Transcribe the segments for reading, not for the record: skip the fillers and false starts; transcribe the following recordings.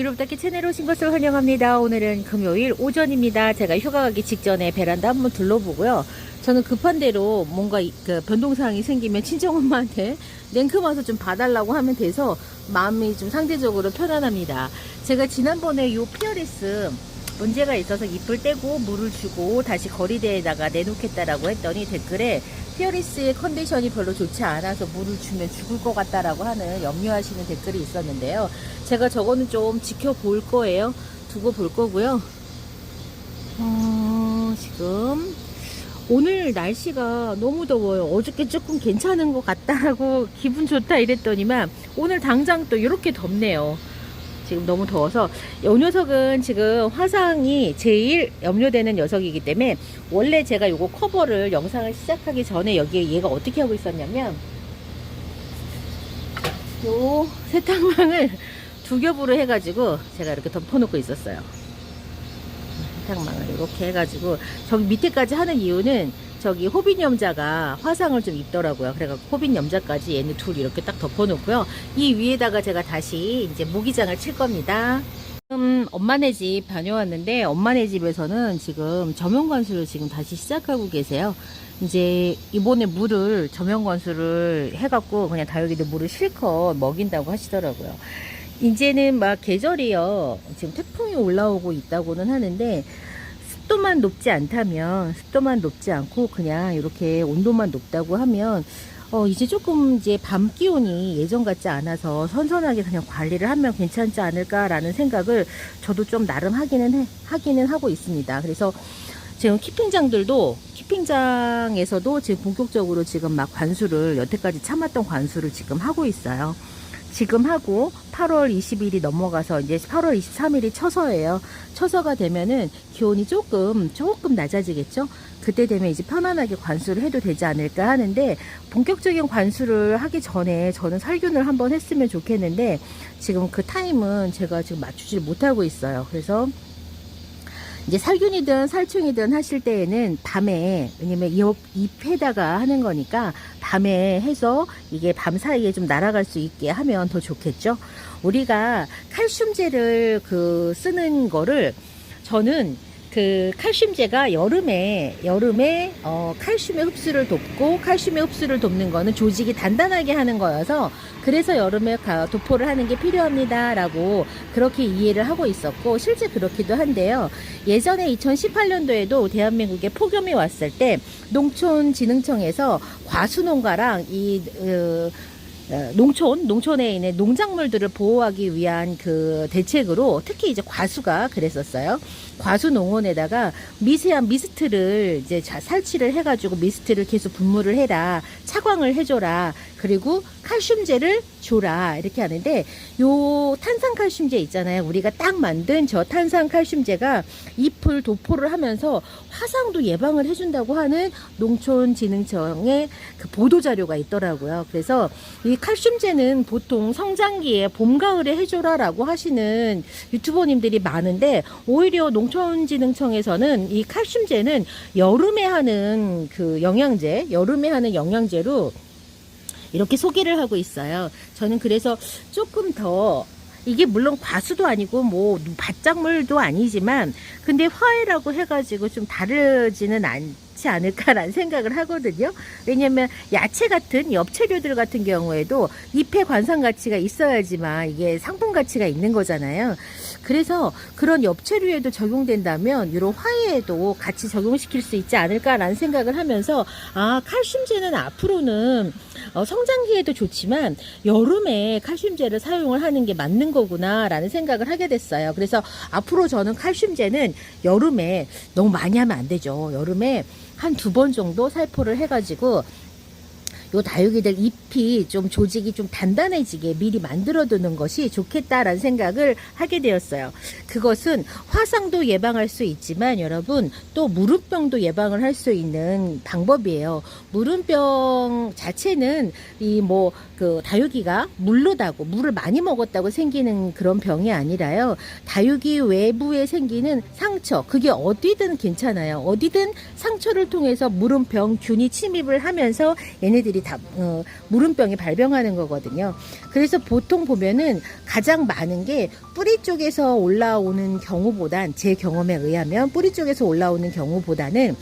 유럽다키 채널에 오신 것을 환영합니다. 오늘은 금요일 오전입니다. 제가 휴가 가기 직전에 베란다 한번 둘러보고요. 저는 급한 대로 뭔가 그 변동사항이 생기면 친정엄마한테 냉큼 와서 좀 봐달라고 하면 돼서 마음이 좀 상대적으로 편안합니다. 제가 지난번에 요 피어리스 문제가 있어서 잎을 떼고 물을 주고 다시 거리대에다가 내놓겠다라고 했더니 댓글에 피어리스의 컨디션이 별로 좋지 않아서 물을 주면 죽을 것 같다라고 하는 염려하시는 댓글이 있었는데요. 제가 저거는 좀 지켜볼 거예요. 두고 볼 거고요. 지금 오늘 날씨가 너무 더워요. 어저께 조금 괜찮은 것 같다라고 기분 좋다 이랬더니만 오늘 당장 또 이렇게 덥네요. 지금 너무 더워서 이 녀석은 지금 화상이 제일 염려되는 녀석이기 때문에 원래 제가 요거 커버를 영상을 시작하기 전에 여기에 얘가 어떻게 하고 있었냐면 요 세탁망을 두 겹으로 해가지고 제가 이렇게 덮어놓고 있었어요. 세탁망을 이렇게 해가지고 저기 밑에까지 하는 이유는 저기 호빈염자가 화상을 좀 입더라고요. 그래가지고 호빈염자까지 얘는 둘 이렇게 딱 덮어놓고요. 이 위에다가 제가 다시 이제 모기장을 칠 겁니다. 엄마네 집 다녀왔는데 엄마네 집에서는 지금 저면관수를 지금 다시 시작하고 계세요. 이제 이번에 물을 저면관수를 해갖고 그냥 다육이들 물을 실컷 먹인다고 하시더라고요. 이제는 막 계절이요. 지금 태풍이 올라오고 있다고는 하는데 습도만 높지 않다면 습도만 높지 않고 그냥 이렇게 온도만 높다고 하면 이제 조금 이제 밤 기온이 예전 같지 않아서 선선하게 그냥 관리를 하면 괜찮지 않을까라는 생각을 저도 좀 나름 하기는 하고 있습니다. 그래서 지금 키핑장에서도 지금 본격적으로 지금 막 관수를 여태까지 참았던 관수를 지금 하고 있어요. 지금 하고 8월 20일이 넘어가서 이제 8월 23일이 처서예요. 처서가 되면은 기온이 조금 낮아지겠죠. 그때 되면 이제 편안하게 관수를 해도 되지 않을까 하는데 본격적인 관수를 하기 전에 저는 살균을 한번 했으면 좋겠는데 지금 그 타임은 제가 지금 맞추지 못하고 있어요. 그래서 이제 살균이든 살충이든 하실 때에는 밤에, 왜냐면 잎에다가 하는 거니까 밤에 해서 이게 밤 사이에 좀 날아갈 수 있게 하면 더 좋겠죠. 우리가 칼슘제를 쓰는 거를 저는 칼슘제가 여름에 칼슘의 흡수를 돕고 칼슘의 흡수를 돕는 거는 조직이 단단하게 하는 거여서 그래서 여름에 도포를 하는 게 필요합니다 라고 그렇게 이해를 하고 있었고 실제 그렇기도 한데요. 예전에 2018년도에도 대한민국에 폭염이 왔을 때 농촌진흥청에서 과수농가랑 농촌에 있는 농작물들을 보호하기 위한 그 대책으로 특히 이제 과수가 그랬었어요. 과수 농원에다가 미세한 미스트를 이제 설치를 해가지고 미스트를 계속 분무를 해라, 차광을 해줘라, 그리고 칼슘제를 줘라 이렇게 하는데 요 탄산칼슘제 있잖아요. 우리가 딱 만든 저 탄산칼슘제가 잎을 도포를 하면서 화상도 예방을 해준다고 하는 농촌진흥청의 그 보도자료가 있더라고요. 그래서 이 칼슘제는 보통 성장기에 봄, 가을에 해줘라 라고 하시는 유튜버님들이 많은데 오히려 농촌진흥청에서는 이 칼슘제는 여름에 하는 여름에 하는 영양제로 이렇게 소개를 하고 있어요. 저는 그래서 조금 더 이게 물론 과수도 아니고 뭐 밭작물도 아니지만 근데 화해라고 해가지고 좀 다르지는 않지 않을까라는 생각을 하거든요. 왜냐면 야채 같은 엽채류들 같은 경우에도 잎의 관상 가치가 있어야지만 이게 상품 가치가 있는 거잖아요. 그래서 그런 엽채류에도 적용된다면 이런 화해에도 같이 적용시킬 수 있지 않을까라는 생각을 하면서 칼슘제는 앞으로는 성장기에도 좋지만 여름에 칼슘제를 사용을 하는 게 맞는 거구나 라는 생각을 하게 됐어요. 그래서 앞으로 저는 칼슘제는 여름에 너무 많이 하면 안 되죠. 여름에 한 2번 정도 살포를 해가지고 요 다육이들 잎이 좀 조직이 좀 단단해지게 미리 만들어 두는 것이 좋겠다라는 생각을 하게 되었어요. 그것은 화상도 예방할 수 있지만 여러분 또 무름병도 예방을 할 수 있는 방법이에요. 무름병 자체는 다육이가 물르다고 물을 많이 먹었다고 생기는 그런 병이 아니라요. 다육이 외부에 생기는 상처, 그게 어디든 괜찮아요. 어디든 상처를 통해서 무름병 균이 침입을 하면서 얘네들이 무름병이 발병하는 거거든요. 그래서 보통 보면은 가장 많은 게 뿌리 쪽에서 올라오는 경우보단, 제 경험에 의하면 뿌리 쪽에서 올라오는 경우보다는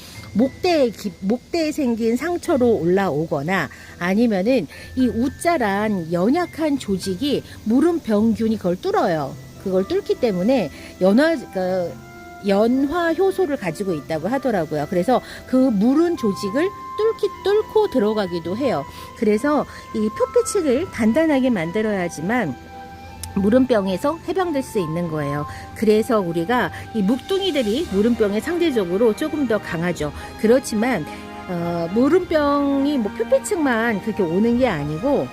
목대에 생긴 상처로 올라오거나, 아니면은 이 우자란 연약한 조직이 무름병균이 그걸 뚫어요. 그걸 뚫기 때문에 연화 효소를 가지고 있다고 하더라고요. 그래서 그 무른 조직을 뚫고 들어가기도 해요. 그래서 이 표피층을 단단하게 만들어야지만 무름병에서 해방될 수 있는 거예요. 그래서 우리가 이 묵둥이들이 무름병에 상대적으로 조금 더 강하죠. 그렇지만 무름병이 뭐 표피층만 그렇게 오는 게 아니고,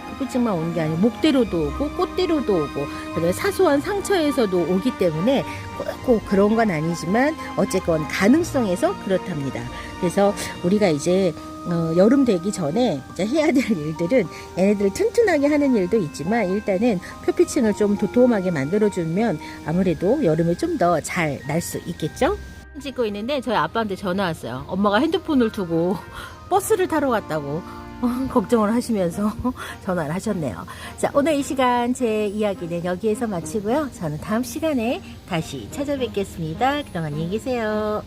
목대로도 오고 꽃대로도 오고, 그리고 사소한 상처에서도 오기 때문에 꼭 그런 건 아니지만 어쨌건 가능성에서 그렇답니다. 그래서 우리가 이제 여름 되기 전에 이제 해야 될 일들은, 얘네들을 튼튼하게 하는 일도 있지만 일단은 표피층을 좀 도톰하게 만들어주면 아무래도 여름에 좀 더 잘 날 수 있겠죠? 찍고 있는데 저희 아빠한테 전화 왔어요. 엄마가 핸드폰을 두고 버스를 타러 갔다고 걱정을 하시면서 전화를 하셨네요. 자, 오늘 이 시간 제 이야기는 여기에서 마치고요. 저는 다음 시간에 다시 찾아뵙겠습니다. 그동안 안녕히 계세요.